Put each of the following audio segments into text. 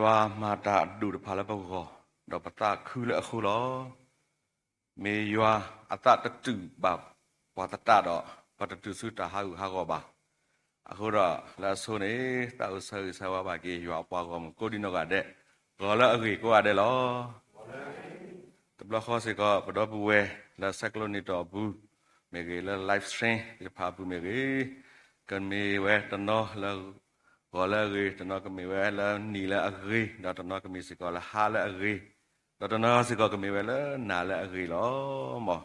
ว่ามาตาดูดพาแล้วปะก็ดอกปตาคือละคือล้อเมยว่าอัตตาตะจืแบบว่าตาดอกปตะจืซื้อตาหาก็บ่าအခုတော့လာဆိုနေတာဥဆာဆာဝဘာကေရွာပွားကောကိုဒီနောကတဲ့ကောလာအကြီးကိုရတယ်လောတဘလခေါ်စကပတော့ဘူးဝဲလာဆက်ကလိုနီတော့ဘူးမေကေလာ live stream ဒီဖာဘူးမေကေကန်မေဝဲတနောလာကောလာကြီးတနောကမေဝဲလာနီလာအကြီးတော့တနောကမေစကလာဟာလာအကြီးတော့တနောစကကမေဝဲလာနာလာအကြီးလောမော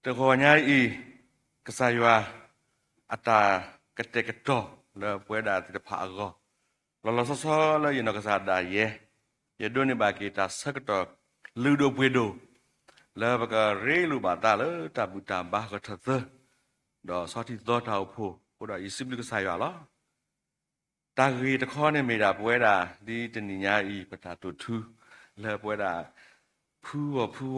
တခေါ်ညာဤကစားရွာအတာကတဲ့ကတော့လေပွဲတာတဖာကောလောလောဆောဆောလေယနကစားဒါယေယဒိုနေဘာကီတာစကတော့လူဒိုပွေဒိုလေဘကရေလူဘာတာလေတဘူတာဘာကထသဒေါ်စောတိသောတာဖို့ဟိုဒါယစိဘလကစားရလားတာဂီတခေါနေမိတာပွဲတာဒီတဏညာဤပတာတုထူလေပွဲတာဖူ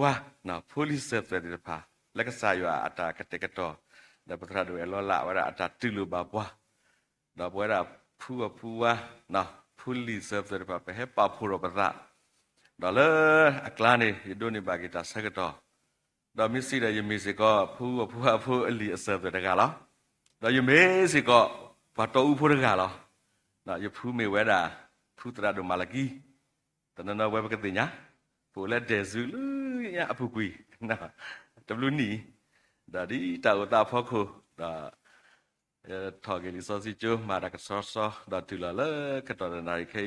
ဝါနော်ပိုလီဆက်တဲ့တဖာလက်ကစားရအတာကတဲ့ကတော့ဒါပထရာတို့လောလာဝရအတာတူလူပါပွားတော့ပွဲတာဖူဝါနော်ဖူလီဆပ်တဲ့ပါပဲပါဖူရပါဒါတော့လေအကလာနေဒိုနေပါကီတာဆက်ကတော့တော့မစ္စည်းတဲ့ယမီစကဖူအလီအဆပ်တဲ့ကလားတော့ယမေစကဘာတော့ဖူရကလားတော့ယဖူမေဝဲတာဖူတရာတို့မာလကီတနနဝဲပကတိညာပိုလက်တဲ့ဇူလူရအဖူကွီနော်တဘလူနီဒါဒီတာဝတာဖောက်ခုဒါထော်ကလေးစောစီကျိုမာရကဆောဆောဒါတူလာလေကတော်နာရီခေ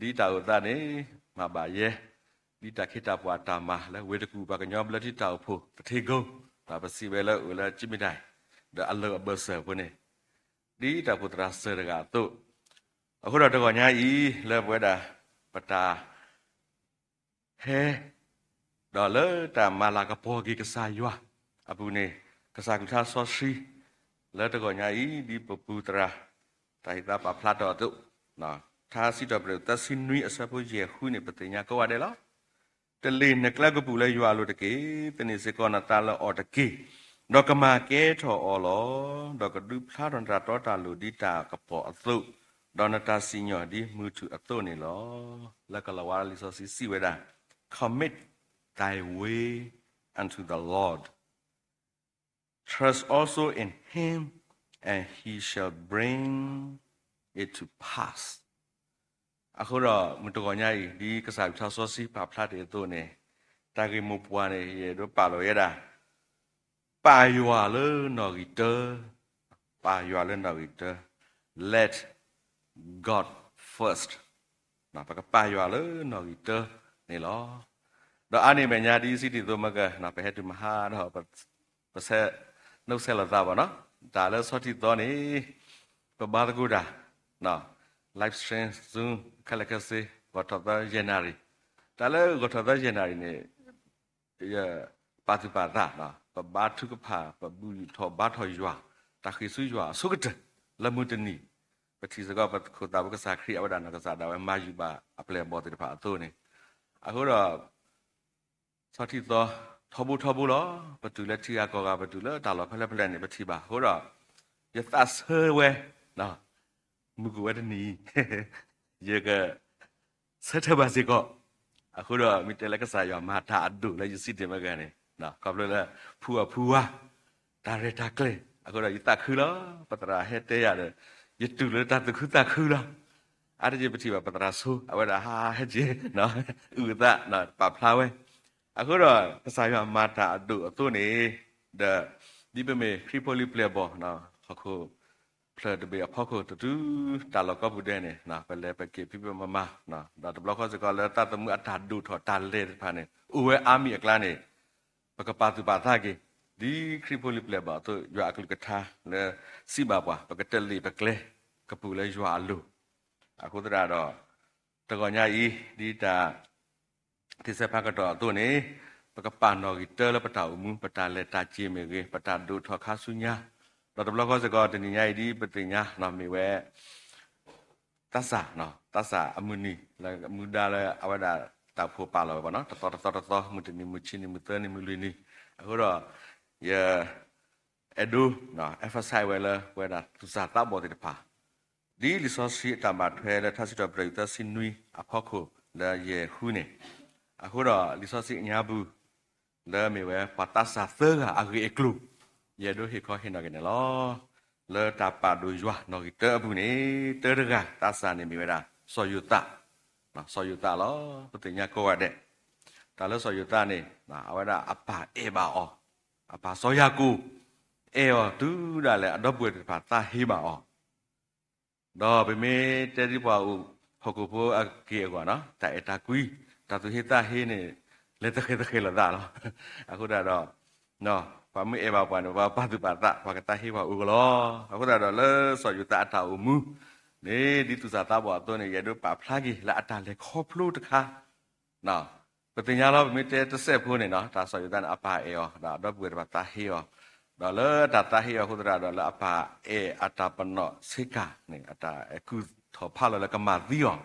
ဒီတာဝတာနေမပါရဲ့ဒီတခိတာပွားတာမလဲဝေတကူပါကညောဘလတိတာဖို့တထေကုံဒါပစီပဲလဲဦးလဲကြည့်မိတိုင်းဒါအလောဘဆာဖို့နေဒီတာပုတရာဆရကတော့အခုတော့တော့ညာဤလဲပွဲတာပတာဟဲဒေါ်လေတာမလာကပေါ်ကြီးကစားရွာအပူနေကစားကူထားဆောစီလဲတကောညာဤဒီပပူတရာတိုင်တာပဖလာတော့တုနော်ထားစီတော့ပြတစင်းနွီအစပုရေခုနေပတိညာကောရတယ်လားတလေနကလကပူလဲရွာလို့တကေတနေစကောနာတာလောအော်တကေတော့ကမာကဲထော်အော်လောတော့ကဒုဖလာရန်တာတော့တာလူဒီတာကပေါ်အသုဒေါနတာစီညောဒီမူတူအသုနေလောလက်ကလဝါလီဆိုစီဝဲတာ commit thy way unto the Lord trust also in him and he shall bring it to pass အခုတော့မတော်ညာကြီးဒီကစားထားစောစီပါဖလာတဲ့တို့နေတာဂီမပွားနေရတော့ပါလို့ရတာပါရွာလေနော်ဂီတပါရွာလေနော်ဂီတ let God first နော်ပကပါရွာလေနော်ဂီတနေလောတော့အနေမညာဒီစီတီတို့မကနော်ပဲဟဲ့တူမဟာတော့ပဆက်နှုတ်ဆက်လာတာပါနော်ဒါလည်းစောတိတော်နေပဘာတကူတာနော် live stream zoom ခလကစေဂတ်တာဂျန်နာရီဒါလည်းဂတ်တာဂျန်နာရီနေရပါတိပါတာနော်ပဘာထုကဖာပဘူးထောဘာထောရွာတခိဆူရွာဆုကတလမှုတနီပတိစကပခတာဘကစာခရီအဝဒနာကစားတာဝဲမာယူပါအပလေဘောတိဖာအသွနေအခုတော့စောတိတော်ထဘူးလောပတူလက်တီယာကောကပတူလက်တာလောဖလက်နေပတိပါဟိုတော့ယသဆဝဲနော်မူကဝဒနီယေကဆက်ထပါစီကောအခုတော့မိတလကစားရမာတာအဒုလည်းယစီတယ်မကနေနော်ကပလလဖူဝါဒါရတာကလေအခုတော့ယတခူလောပတရာဟဲတဲရတယ်ယတူလတတခုတခူလောအားရပတိပါပတရာဆူအဝဒဟာဟဲကျေနော်ဥဒနော်ပပလာဝဲအခုတော့ကစားရမာတာအဒုအသွနေဒီပမေခရီပိုလီပလေဘောနော်အခုဖလက်တဘေအဖောက်ကိုတူတာလောကဘူးတဲ့နေနော်ပလဲပကေပြပမမနော်ဒါတဘလခေါ်စကလဲတတမှုအတာဒုထောတာလေဖာနေဥဝဲအာမီအကလာနေပကပါသူပါသကေဒီခရီပိုလီပလေဘောတို့ရွာအကလကထာလဲစီပါပွားပကတက်လီပကလေကပူလဲရွာအလူအခုတရတော့တကောညာဤဒီတာတိစဖကတော့တို့နေပကပနော်ဂီတဲလပတာဥမှုပတာလက်တာချေမေကေပတာဒုထောခါဆုညာတော့တဘလခေါ်စကောတနိညာဤဒီပတိညာနော်မေဝဲတဆာနော်တဆာအမှုနီလာမူဒါလဲအဝဒတာဖို့ပါလောပေါ့နော်တော်မူတနီမူချင်းနီမူတနီမူလီနီအခုတော့ရအဒူနော် emphasize ဝဲလာဝဲတာသူစားတပ်ပေါ်တဲ့ပါ ဒီလီဆောစီတမထွဲလက်ထပ်စီတော့ပြိတစင်နွီအဖောက်ခုလဲရေခုနေအခုတော့လီဆောစီညာဘူးလဲမေဝဲပတဆာသဲကအဂေကလူရေဒိုဟီခေါ်ဟင်တော့ကနေလောလဲတာပါဒူယွာနော်ကတဲဘူးနေတဲရကတဆာနေမေဝဲတာဆောယူတာနော်ဆောယူတာလောပတိညာကောရတဲ့ဒါလဲဆောယူတာနေနော်အဝဒအပါအေပါအောအပါဆောယာကူအေယောဒူးဒါလဲအတော့ပွေတပါတာဟေးပါအောတော့ဗမေတဲဒီပွားဦးဟောကူဖိုးအကေကွာနော်တိုက်တာကွီတာသူဟေတာဟေးနေလက်တခဲလာတာနော်အခုတော့နော်ဘာမအေဘာပွားနော်ဘာပါသူပါတာဘာကတာဟေးပါဦးကလောအခုတော့လဲဆောယူတာအတာဦးမူနေဒီသူစားတာပွားတော့နေရတော့ပါဖလာကြီးလာအတာလေခေါဖလို့တခါနော်ပတင်ညာတော့ဗမေတဲတစ်ဆက်ဖိုးနေနော်ဒါဆောယူတာအပါအေယောဒါတော့ပွေပါတာဟေးယောđó là đặt ta hiểu khúc đó là apa ata pano sika này ata ku thọ pha là cái mà dio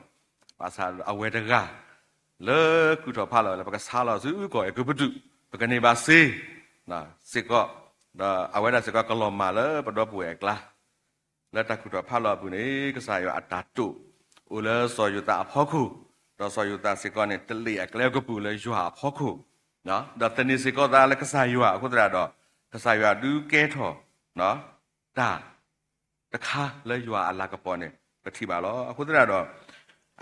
bà sa awe de ga le ku thọ pha là cái sa là giữ gọi cái bự cái này bà si na si có đó awe da si có cái lom mà le bà đó bùi la le ta ku thọ pha là bùi này cái sa yo ata tu u le so yo ta pho khu đó so yo ta si có này tli cái le cái bùi le yo pho khu đó đó tên ni si có ta le cái sa yo khúc đóကစားရဒူကဲထော်နော်ဒါတခါလဲရွာအလာကပေါ်နေတတိပါလောအခုတရတော့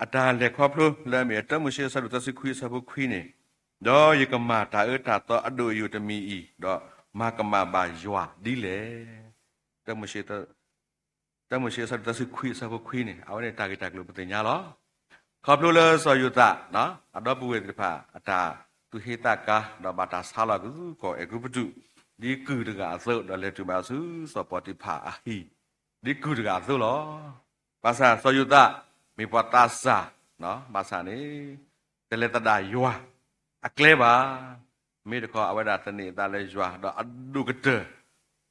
အတားလက်ခေါဖလို့လဲမြေတမရှိဆလူတစခွေးဆဘခွေးနေတော့ယကမာတာတာတော့အဒိုယူတမီဤတော့မာကမာဘာရွာဒီလေတမရှိဆလူတစခွေးဆဘခွေးနေအဝနေတာဂီတာကလို့ပတင်ညာလောခေါဖလို့လဲဆောယူတာနော်အတော့ပွေတဖာအတာသူဟေတာကတော့ဘာတာဆာလာကူကိုအကူပတုဒီကူတကအသုတ်တော့လေတူပါစုစောပေါ်တိဖာအဟိဒီကူတကအသုတ်လောဘာသာစောယုတမေပတာစာနော်ဘာသာနေတလေတဒါယွာအကလဲပါမေတခေါ်အဝဒတနေတာလဲယွာတော့အဒုကတ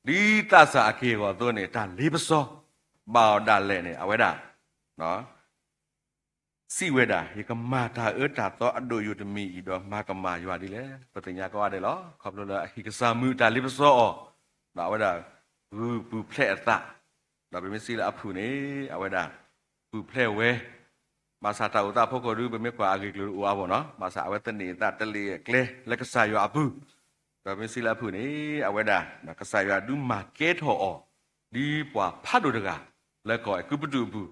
ဒီတဆာအခေကောသွနေတာလေးပစောပေါဒါလဲနေအဝဒနော်စီဝဒယေကမာတာတာတော့အဒိုယုတမီတော့မာကမာယွာဒီလေပတညာကောရတယ်လောခေါပလို့လားဟိကစာမူတာလေးပစောတော့ဝဒဘူဖလက်အတာတော့ဘယ်မစီလာအဖူနေအဝဒဘူဖလက်ဝဲမာစာတာဥတာဖို့ကိုရူဘယ်မကွာအဂေကလူဦးအဘောနော်မာစာအဝတနေတာတလေကလေလက်ကစာယွာအဖူတော့ဘယ်စီလာဖူနေအဝဒကစာယွာဒူမာကဲထော်ဒီပွာဖတ်တို့တကလက်ကောကုပတူဘူး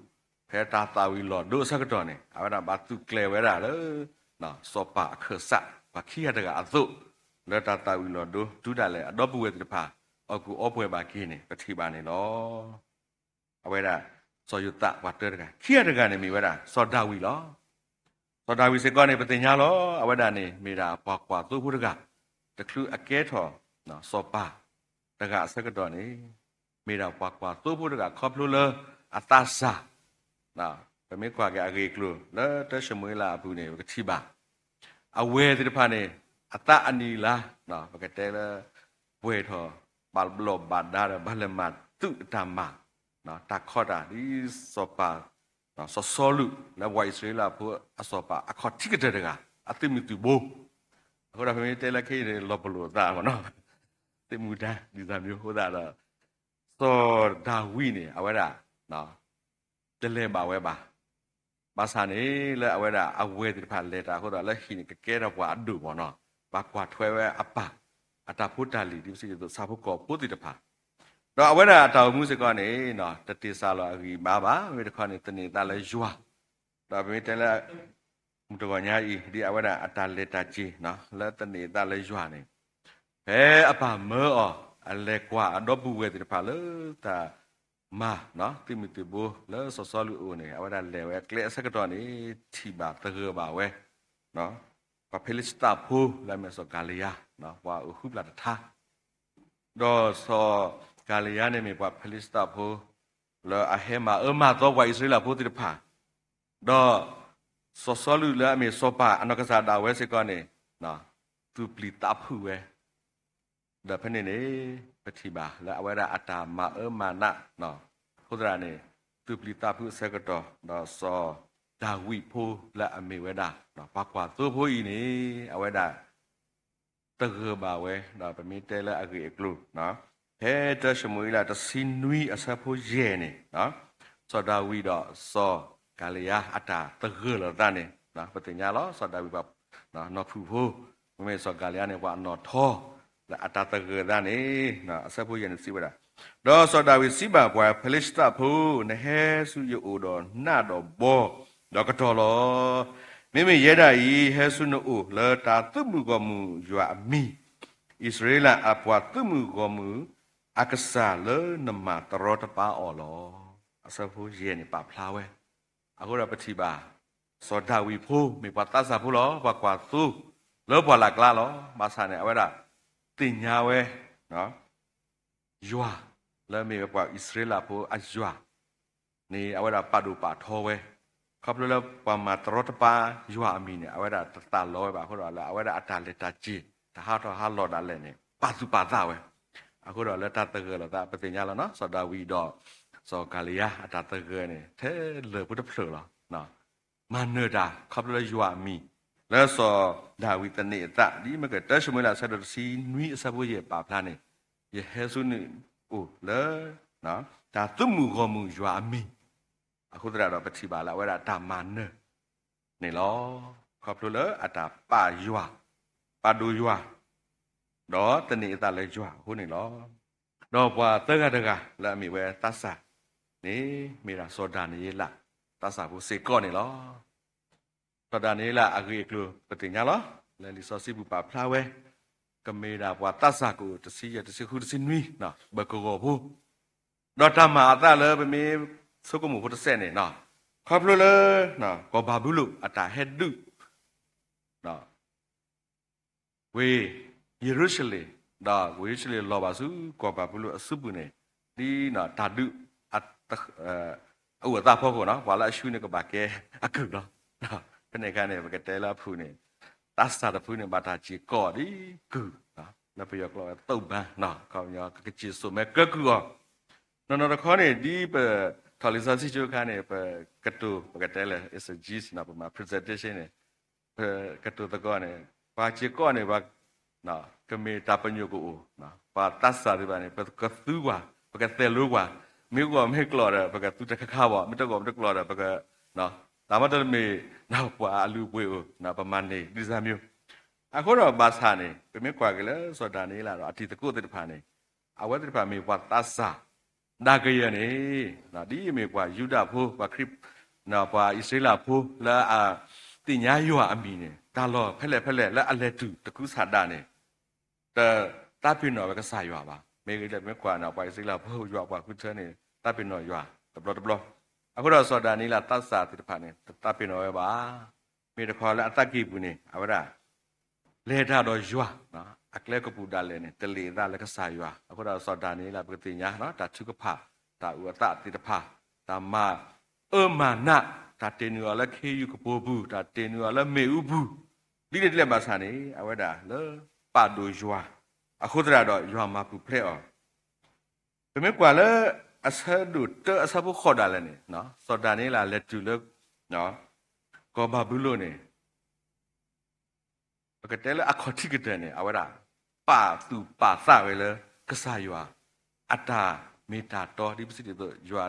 ဖဲတာတာဝီလောဒိုစကတော့နေအဝဒဘာသူကလေဝဲတာလေနော်စောပါခဆတ်ဘာခိရတကအသုလက်တာတာဝီလောဒိုဒူးတာလေအတော့ပွေတဖာအခုအပွဲပါကင်းနေပတိပါနေလောအဝဲတာစောယုတဝတ်တရကခိရတကနေမိဝဲတာစောဒဝီလောစောဒဝီစကောနေပတင်ညာလောအဝဲတာနေမိတာပွားကွာသူ့ဘုရကတခုအကဲထော်နော်စောပါတကစကတော့နေမိတာပွားကွာသူ့ဘုရကခေါပလိုလအတဆာနော်ဘယ်မကွာကအဂေကလိုလဲတရှမွေလာဘူးနေကတိပါအဝဲတဖာနေအတအနီလာနော်ဘကတဲလဲဝဲထော်ဘာဘလောဘာဒါဘလမတ်တုတမနော်တခေါ်တာဒီစောပါနော်စောစောလူလဲဝိုင်စရေလာဖို့အစောပါအခေါ်တိကတဲ့ကအတိမီတူဘိုးအခုတော့ဖမေတဲလက်ခေးတယ်လောဘလို့တာမနော်တိမူတာဒီစားမျိုးဟိုတာတော့စောဒါဝီနေအဝဲတာနော်တလဲပါဝဲပါဘာသာနေလဲအဝဲတာအဝဲဒီဖာလေတာဟိုတော့လက်ခိနေကကဲတော့ဘွာအဒူဘောနော်ဘာကွာထွဲဝဲအပအတာဖုတာလီဒီစီတော့စာဖို့ကောပုတိတဖာတော့အဝဲတာအတောင်မှုစကောနေနော်တတိစာလောအဂီဘာဘာမေတခေါနေတနေတာလဲယွာတော့မေတဲလဲမတော်ညာဤဒီအဝဲတာအတာလက်တာကြီးနော်လဲတနေတာလဲယွာနေဘဲအပမောအလဲကွာအတော့ဘူးဝဲဒီတဖာလဲတာမာနော်တိမတိဘူလဲဆောဆောလူဦးနေအဝဒါလဲဝဲကလေစကတော့နေတီပါတရပါဝဲနော်ပဖဲလစ်တာဖူလာမဆောဂါလီယာနော်ဝါဥပလာတထာဒေါ်ဆောဂါလီယာနေမြေပဖဲလစ်တာဖူလဲအဟဲမာမာတော့ဝိုင်စရီလာဖူတိဖာဒေါ်ဆောဆောလူလဲမြေဆောပါအနကစားတာဝဲစကောနေနော်သူပလီတာဖူဝဲဒါဖနေနေပတိပါလဲအဝဒါအတာမာနာနော်ဟုတ်တယ်နေသူပလီတာဖူစကတော့ဒေါ်ဆောဒါဝိဖိုးလဲအမေဝဲတာနော်ပါကွာသူဖိုးဤနေအဝဒါတကဘာဝဲနော်ပမီတဲလဲအဂေကလူနော်ဟဲတရှမွေလာတစင်နွီအစဖိုးရဲနေနော် စောဒဝီတော့စောဂါလီယာအတာတဂရလတန်နေနော်ပတင်ညာလောစောဒဝီပါနော်နော်ဖူဖို့မမေစောဂါလီယာနေပါနော်ထောအတာတဂရတန်နေနော်အဆက်ဖို့ရနေစီဝတာတော့စောဒဝီစီပါပွားဖလစ်တာဖို့နဟဲစုယိုတော့နာတော့ဘောတော့ကတော့လောမိမိရဲတာဤဟဲဆုနိုလောတာသူမှုကမှုယွာအမီဣသရေလအပွားသူမှုကမှုအကဆာလနမတရတပါအော်လောအစဖို့ရဲနေပါဖလာဝဲအခုတော့ပတိပါစောဒဝီဖို့မိပါတဆာဖို့လောဘကွာသူလောပွာလာကလာလောမဆာနေအဝဲတာတင်ညာဝဲနော်ယွာလဲမိပွားဣသရေလဖို့အယွာနေအဝဲတာပါဒူပါထောဝဲครับแล้วปามาตรอตปายัวอามีเนี่ยเอาไว้ดาตาลอยป่ะเขาดอละเอาไว้ดาอัตาเลตาจีตาฮาตอฮาลอดาเลเนี่ยปาสุปาตาเว้อะเขาดอละตาตะเกลตาปฏิญญาแล้วเนาะสอดาวีดอสอกาลียาอัตาตะเกเนี่ยเทเลพุทธเพลแล้วเนาะมาเนดาครับแล้วยัวอามีแล้วสอดาวีตเนตะนี่มันก็ตะชมละซะดอซีนุยอซะบุเยปาพลาเนี่ยเยเฮซุนี่โอ้เลเนาะตาตุมูกอมูยัวอามีအခုတရတော့ပတိပါလာဝဲတာတာမနနေလောခေါပလို့လေအတာပါယွာပါဒူယွာတော့တနေတလည်းယွာဟုတ်နေလောတော့ပွာတကတကလာမိဝဲတဆာနေမိရာစောဒာနေလာတဆာဘူးစေကောနေလောစောဒာနေလာအဂိကလူပတိညာလောလဲလီစောစီဘူးပါဖလာဝဲကမေရာပွာတဆာကိုတစီရတစီခုတစီနွီနော်ဘကောကိုဘူးတော့တမအတလည်းပမေสุกมุพุทธเสเนี่ยเนาะครับเลยเนาะก็บาบุลุอัตตาเฮดุเนาะเวเยรูซาเล็มดาเวเยรูซาเล็มรอบาสุก็บาบุลุอสุปุเนี่ยดีเนาะตาดุอัตอุตตาพ่อก็เนาะวาละชูเนี่ยก็บาแกอะกึเนาะเป็นในการเนี่ยบาแกเตละพูเนี่ยตัสสะตะพูเนี่ยบาตาจีก่อดิกึเนาะแล้วไปยกเราตุบเนาะเขาเนี่ยก็จีสุแม่ก็คือနော်နော်ခေါနေဒီပထော်လီစာစီချိုခါနေပကတူပကတဲလေ SGS နာပမာ presentation နေကတူတကောနေပါချီကောနေပါနော်ကမေတာပညုကိုနော်ပါတတ်စာဒီပါနေပကသူပါပကတဲလူပါမိကောမေကလော်ရပကသူတခခပါမတကောမတကလော်ရပကနော်ဒါမှတမေနောက်ပွာအလူပွေနော်ပမာနေဒီစားမျိုးအခုတော့ဘာသာနေပြမေကွာကလေးဆိုတာနေလာတော့အတီတကုတ်တဖာနေအဝဲတဖာမေဝတ်တတ်စာဒါကရနေနော်ဒီအမေကွာယူဒဖိုးကွာခရစ်နော်ကွာဣသရေလဖိုးလာတင်ညာယောအမီနေဒါလောဖက်လက်လာအလက်တူတကူစာဒနေတပြင်းတော့ကစားရွာပါမေကလည်းမေကွာနော်ကွာဣသရေလဖိုးရွာကွာခုချနေတပြင်းတော့ရွာတဘလအခုတော့ဆိုတာနေလာတတ်စာတိတဖာနေတပြင်းတော့ပဲပါမေတခေါ်လာအတကိဘူးနေအဝရလေထတော့ရွာနော်အကလကပူဒါလည်းနဲ့တလေသားလည်းကစားရွာအခုတော့စောတာနေလာပတိညာနော်ဒါထုကဖဒါဥတတိတဖဒါမမာနဒါတင်ရလည်းခေယူကပိုးဘူးဒါတင်ရလည်းမေဥဘူးဒီလက်မှာစာနေအဝဒါလေပါဒိုရွာအခုတရတော့ရွာမှာပူဖလက်အောင်ပြမေကွာလေအဆဒုတအဆဘခေါ်ဒါလည်းနော်စောတာနေလာလက်တူလို့နော်ကောဘာဘူးလို့နေပကတဲလအခတိကတဲ့နေအဝရပါသူပါစဝဲလကဆာယွာအတာမေတာတော်ဒီပစိတေယွာ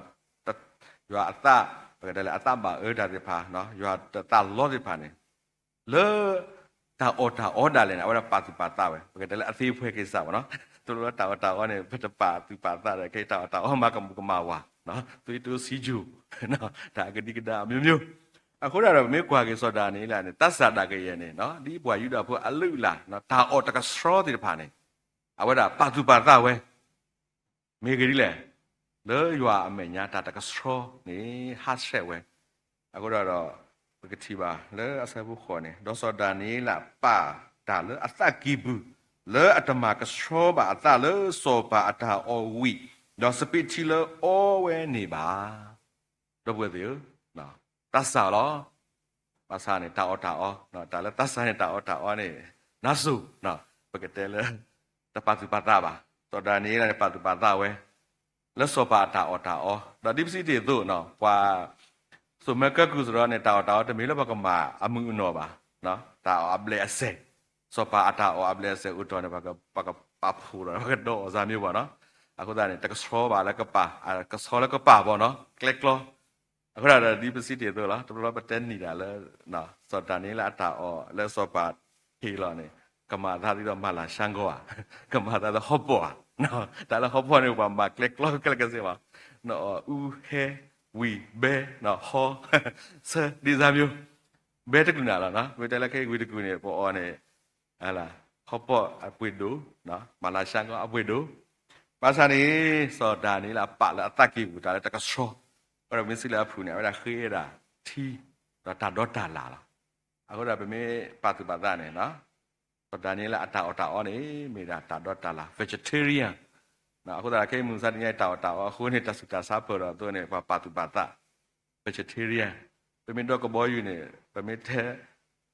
ယွာအတာပကတဲလအတာပါဒါတိဖာနော်ယွာတာလောတိဖာနေလေတာအော်ဒါလည်းအဝရပါသူပါတာဝဲပကတဲလအသေးဖွဲကိစ္စပါနော်သူတို့တာအော်နေဖတ်ပါသူပါတာတဲ့ကိတာအော်မကမဝါနော်သူတို့စီဂျူနော်ဒါကတိကဒါမျိုးအခုတော့မေကွာကေဆိုတာနေလာနေတတ်စာတာကရဲ့နေနော်ဒီဘွာယူတာဖို့အလုလာနော်ဒါအော်တကစရောတိဖာနေအဝဒပါသူပါတာဝဲမေဂရီလေလေရွာအမေညာတာတကစရောနေဟာဆက်ဝဲအခုတော့ပကတိပါလေအဆဘူးခေါ်နေဒေါ်ဆိုတာနေလာပါဒါလေအသကီဘူးလေအတမကစရောပါအသလေစောပါအတာအော်ဝီဒေါ်စပီချီလေအော်ဝဲနေပါတော့ဘယ်သေးနော်တတ်စာလောပါစာနေတာအော်နော်ဒါလည်းတတ်စာနေတာအော်နေနာစုနော်ပကတဲလေတပတ်သူပတ်တာပါတော်ဒါနေလည်းပတ်သူပတ်တာဝဲလက်စောပါတာအော်ဒါဒီပစီတေတို့နော်ပွာဆိုမကကူစရောနေတာအော်တမီလဘကမာအမှုနော်ပါနော်ဒါအဘလေအစေစောပါတာအော်အဘလေအစေဥတော်နေဘကပဖူတော့ဘကတော့ဇာမျိုးပါနော် အခုဒါနဲ့တကဆောပါလည်းကပါကဆောလည်းကပါပေါ့နော်ကလက်ကလောအခုဒါဒီပစီတေတော့လားတော်တော်ပတဲနေတာလဲနော်စောတာနေလားတာအော်လဲစောပါဟီလောနေကမာသားဒီတော့မလာရှန်ကောကမာသားတော့ဟော့ပေါ်နော်ဒါလည်းဟော့ပေါ်နေပါမှာကလက်ကလောကလက်ကစေပါနော်ဦးဟဲဝီဘဲနော်ဟောဆာဒီဇာမျိုးဘဲတကူနာလားနော်ဝေတလည်းခဲဝေတကူနေပေါ်အော်နေဟာလားဟော့ပေါ်အပွေဒိုနော်မလာရှန်ကောအပွေဒိုပါစာနေစောတာနေလားပလာအတကိဘူးဒါလည်းတကဆောအဲ့တော့မင်းစီလာဖူနေအဲ့ဒါခေးတာထီတော့တာတော့တာလာလားအခုဒါပဲမေပါတူပါသားနေနော်စောတာနေလားအတာအော်နေမေတာတာတော့တာလာ vegetarian နော်အခုဒါခေးမှုစားတဲ့တာအော်ခုနေတဆူတာစားပေါ်တော့သူနေပါတူပါသား vegetarian ပဲမေတော့ကဘောယူနေပဲမေတဲ့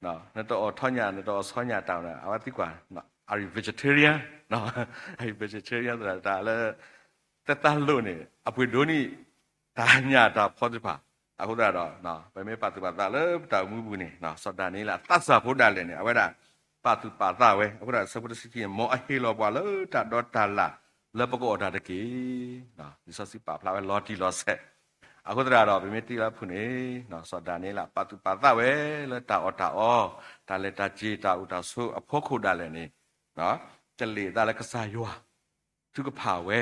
နော်တော့ထောညာတော့ဆောညာတောင်းတာအဝတိကွာနော် are you vegetarian နော်အဲ့ vegetarian ဆိုတာဒါလည်းတက်တလို့နေအပွေဒိုနီဒါညာတာဖောတိပါအခုဒါတော့နော်ပဲမေပါတူပါသားလည်းတောင်းမှုဘူးနေနော်စောတာနေလားတတ်စာဖို့တာလည်းနေအဝဒါပါတူပါသားဝဲအခုဒါစပဒစီတီမောအဟေလောပွာလို့တာတော့တာလာလပကောတာတကေနော်ဒီစစီပါဖလာဝဲလော်တီလော်ဆက်အခုတရတော့ပြမေတီလာဖုန်နေနော်စောတာနေလားပါတူပါသားဝဲလဲတာအောဒါလဲတာဂျေတာဥတာဆိုအဖို့ခုတာလဲနေနော်တလေတာလဲကစားရွာသူကဖာဝဲ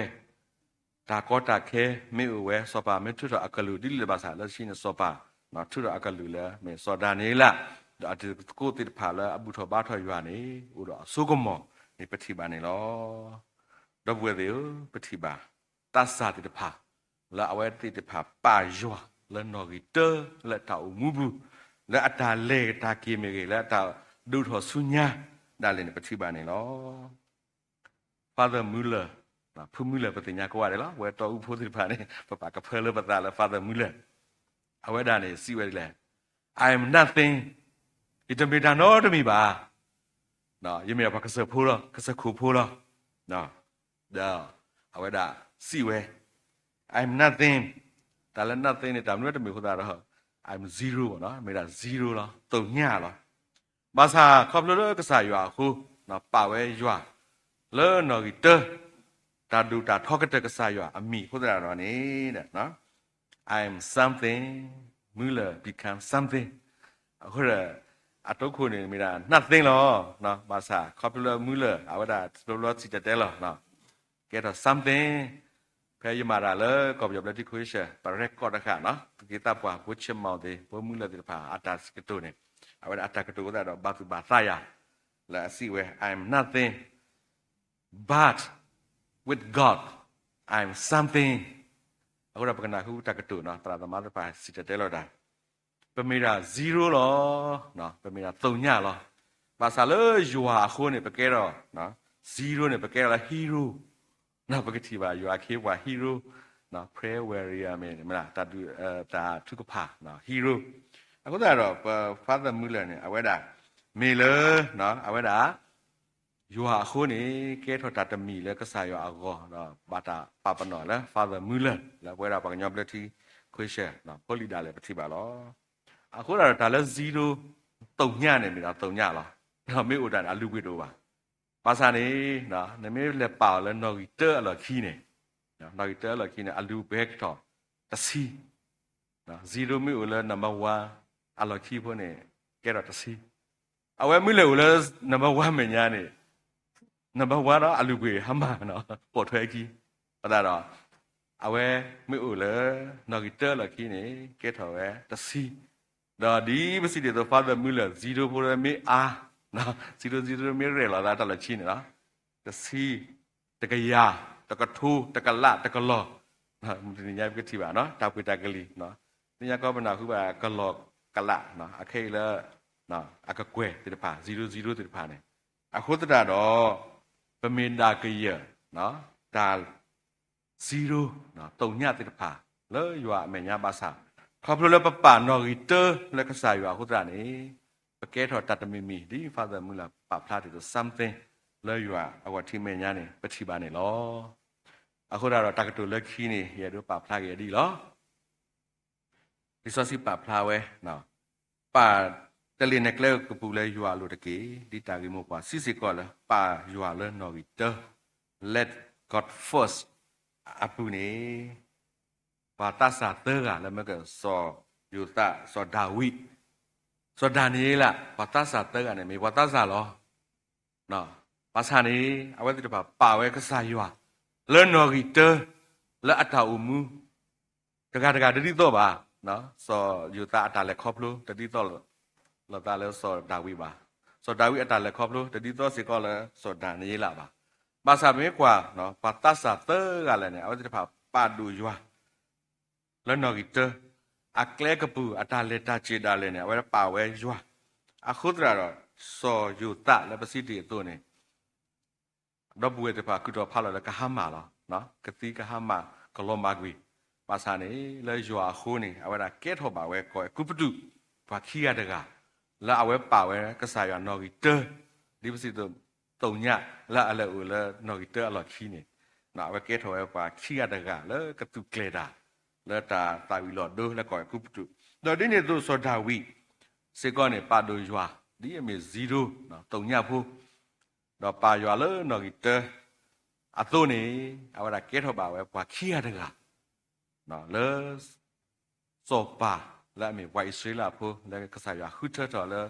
ဒါကောတာခဲမေဝဲစောပါမေထုတော့အကလူဒီလေပါစာလဲရှိနေစောပါနော်ထုတော့အကလူလဲမေစောတာနေလားဒါဒီကိုတိဖာလဲအဘူထောဘာထောရွာနေဥတော့ဆိုကမောနေပတိပါနေလောတော့ဝဲသေးပတိပါတတ်စာတိတဖာလာအဝဲတိတဖာပါရွာလဲနော်ဂီတလဲတောက်မူဘူးလဲအတာလေတာကေမေကေလဲတာဒုထောဆုညာဒါလည်းပတိပါနေလော Father Muller ဖူမူလာပတိညာကိုရတယ်လားဝဲတော်ဦးဖိုးတိဖာနေပပကဖဲလပတာလဲ Father Muller အဝဲဒါနေစီဝဲလဲ I am nothing ဒီတမေတာနော်တမီပါနော်ယမေဘာကစဖိုးတော့ကစခုဖိုးတော့နော်ဒါအဝဲဒါစီဝဲ I'm nothing ဒါလည်း nothing နဲ့တမလို့တမီခတာတော့ I'm zero ပေါ့နော်မေတာ0လားတုံညလားဘာသာခေါပလို့ကစားရွာခုနော်ပါဝဲရွာလဲနော်ဂီတတာဒူတာထောက်ကတကစားရွာအမိခတာတော့နေတဲ့နော် I'm something Muller become something အခုရအတုခုနေမိတာ nothing လောနော်ဘာသာခေါပလို့ Muller အဝဒါလို့စီတတဲလောနော် get something ဖဲရမာလာလေကောပြောလက်တိခွေးရှာပရက်ကောတခါနော်ကိတာပွားဘုချမောတေဘမူလာတေဖာအတာစကတိုနေအဝအတာကတိုကတော့ဘာသူဘာသာယာလာစီဝဲ I'm nothing but with God I'm something အခုတော့ပကနာခုတကတိုနော်တရာသမားတပါစီတဲလောတာပမေရာ0လောနော်ပမေရာ3ညလောဘာသာလေယွာခုနေပကဲတော့နော်0နေပကဲလာ heroနော်ပကတိပါယွာခေဝါ hero နော် prayer warrior မင်းမလားတာထုကဖာနော် hero အခုတော့ Father Muller နဲ့အဝဲတာမေလနော်အဝဲတာယွာခုနေကဲထော်တာတမီလဲကစားယွာအောနော်ဘာတာပပနော်လဲ Father Muller လဲဝဲတာပကညောပလက်တီခွေးရှဲနော်ပိုလီတာလဲပတိပါလောအခုတော့ဒါလဲ0 3ညနေမိတာ3ညလားနော်မေဥဒန်အလူဝိတော့ပါဘာသာနေနော်နမေလက်ပါလဲနော်ဂီတဲအလခီနေနော်ဂီတဲအလခီနေအလူဘက်တော့တစီနော်0မေဥလဲနံပါတ်1အလခီဖို့နေကဲတော့တစီအဝဲမိလေဥလဲနံပါတ်1မညာနေနံပါတ်1တော့အလူဘေဟမနော်ပေါ်ထွဲကြီးအဲ့ဒါတော့အဝဲမိဥလဲနော်ဂီတဲအလခီနေကဲတော့ဝဲတစီတော့ဒီပစီတေတော့ Father Muller 0ဖို့လဲမေအားနော်0 မြေရဲလာတာတလချင်းနော်တစီတကရတကထူတကလတကလောနော်ဒီညပြတိပါနော်တာပွေတကလီနော်ဒီညကောပနာခုပါကလောကလနော်အခေလနော်အကကွဲတိပါ00တိပါနေအခုတတာတော့ပမင်တာကရနော်ဒါ0နော်တုံညတိပါလဲရွာအမေညာပါစာခေါပလိုလပပနော်ဂီတလက်ကစားရွာခုတတာနေပကဲထော်တတမီမီဒီ Father Muller ပပလာတဲ့ something လဲရွာအဝတိမေညာနေပတိပါနေလောအခုတော့တကတူလက်ခီနေရတို့ပပလာရဒီလောဒီစောစီပပလာဝဲနော်ပါတလီနက်ကလေးကပူလဲရွာလို့တကေဒီတာဂီမောပါစီစီကောလဲပါရွာလဲနော်ဂီတ let God first အပူနေဘာတဆာသကလည်းမကစောယူတစောဒါဝိစောဒါနေလားဘာတဆာသကနေမေဘာတဆာလောနော်ဘာသာနေအဝဲတိတပါဝဲကစားရွာလဲနော်ဂီတလဲအတာအမှုတကတတိတော့ပါနော်စောယူတအတာလည်းခေါပလို့တတိတော့လောတာလဲစောဒါဝိပါစောဒါဝိအတာလည်းခေါပလို့တတိတော့စေကောလဲစောဒါနေလားပါဘာသာမေကွာနော်ဘာတဆာသကလည်းနေအဝဲတိတပါဒူရွာလဲနော်ဂီတအကလဲကပူအတာလက်တာချေတာလည်းနေအဝဲပါဝဲရွာအခုတရတော့စောယူတလည်းပစီတီတော့နေတော့ဘူးတဲ့ပါကုတော့ဖလာလည်းကဟမာလားနော်ကတိကဟမာကလောမဂဝီပါစာနေလဲရွာခိုးနေအဝဲတာကဲထော်ပါဝဲကောကုပတုဘာခီရတကလာအဝဲပါဝဲကစားရနော်ဂီတဒီပစီတော့တုံညလာအလဲဦးလဲနော်ဂီတအလော်ခီနေနော်အဝဲကဲထော်ဝဲပါခီရတကလဲကတုကလေတာလဲတာဝီလော်ဒိုလဲကောကုပတုတော့ဒီနေတော့စောဒါဝီစေကောနေပါဒိုရွာဒီအမေ0နော်တုံညဖို့တော့ပါရွာလဲနော်ဂီတအသွနေအဝဲတာကဲထော်ပါဝဲဘာခီရတကနော်လဲစောပါလာမေဝိုင်ဆွေးလာဖို့လဲကစားရခုထတော်လဲ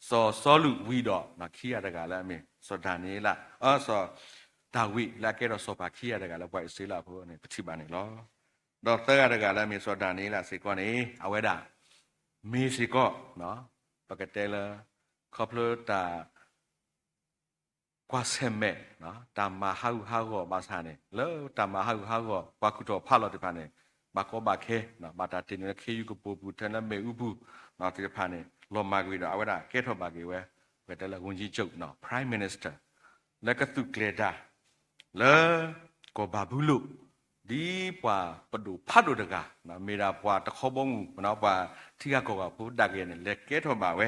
စောလူဝီတော့နော်ခီရတကလဲမေစောဒါနေလားစောဒါဝိလာကဲတော့စောပါခီရတကလဲဝိုင်ဆွေးလာဖို့နေပတိပါနေလောတော့တဲရတကလဲမေစောဒါနေလားစေကောနေအဝဲတာမေစေကောနော်ပကတဲလာခေါပလတာကွာဆမ်မဲနော်တာမဟာဟုဟာကောဘာသာနေလောတာမဟာဟုဟာကောဘာကုတော့ဖာလို့တဖာနေဘာကောဘာခဲနော်ဘာတာတင်နေခေယူကပူပူတနမေဥပုနော်တဖာနေလောမာဂဝီတော့အဝဒကဲထော်ဘာကေဝဲဘယ်တလဲဝန်ကြီးချုပ်နော် Prime Minister လက်ကတုကလေတာလဲကိုဘာဘူးလို့ဒီပွာပဒူဖတ်တို့တကနော်မေရာပွာတခေါ်ပုံနော်ပွာထိကကောကဘုဒ္ဓကေနဲ့လက်ကဲထော်ဘာဝဲ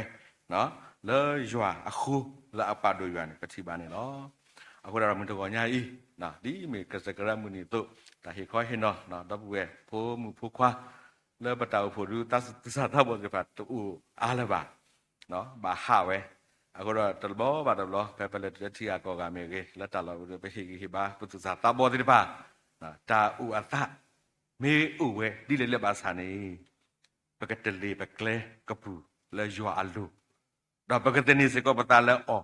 နော်လဲရွာအခုလာအပဒိုရွာနေပတိပါနေနော်အခုတော့မင်းတို့ညာဤနော်ဒီမေကစကရမူနီတို့တာဟေခေါ်ဟေနော်နော်တော့ဘွယ်ဖိုးမှုဖိုးခွာလဲပတောက်ဖို့လူတသသဘောကပတ်တူအားလပါနော်ဘာဟာဝဲအခုတော့တဘောဘာတဘောပဲပလက်တတိယကောကမေကေလက်တလောပဲဟေဟေဘာပုသူစာတဘောတိပါနော်တာဥအသမေဥဝဲဒီလေလက်ပါစာနေပကတလေပကလေကပူလဲရွာအလူတော့ပကတနေစကောပတာလဲအော်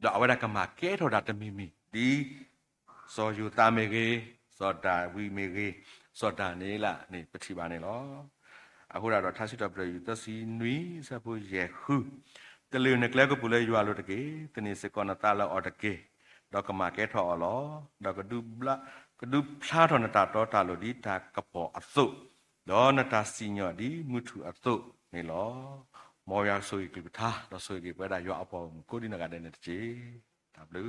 တော့အဝရကမှာကဲထော်တာတမီမီဒီစောယူတာမေကေစောတာဝီမေကေစောတာနေလာနေပတိပါနေလောအခုတော့ထားရှိတော့ပြယူသစီနွီစပုယေဟုတလူနကလကပူလဲယူအလို့တကေတနေစကောနတာလောအော်တကေတော့ကမှာကဲထော်အော်လောတော့ကဒုဘလကဒုဖလာထော်နတာတော့တာလို့ဒီတာကပေါ်အစုတော့နတာစီညော့ဒီမုထုအစုနေလောမောရဆိုရီကလပထားတော့ဆိုရီပဲဒါရွာအပေါ်ကိုဒီနကတဲ့နေတချေ W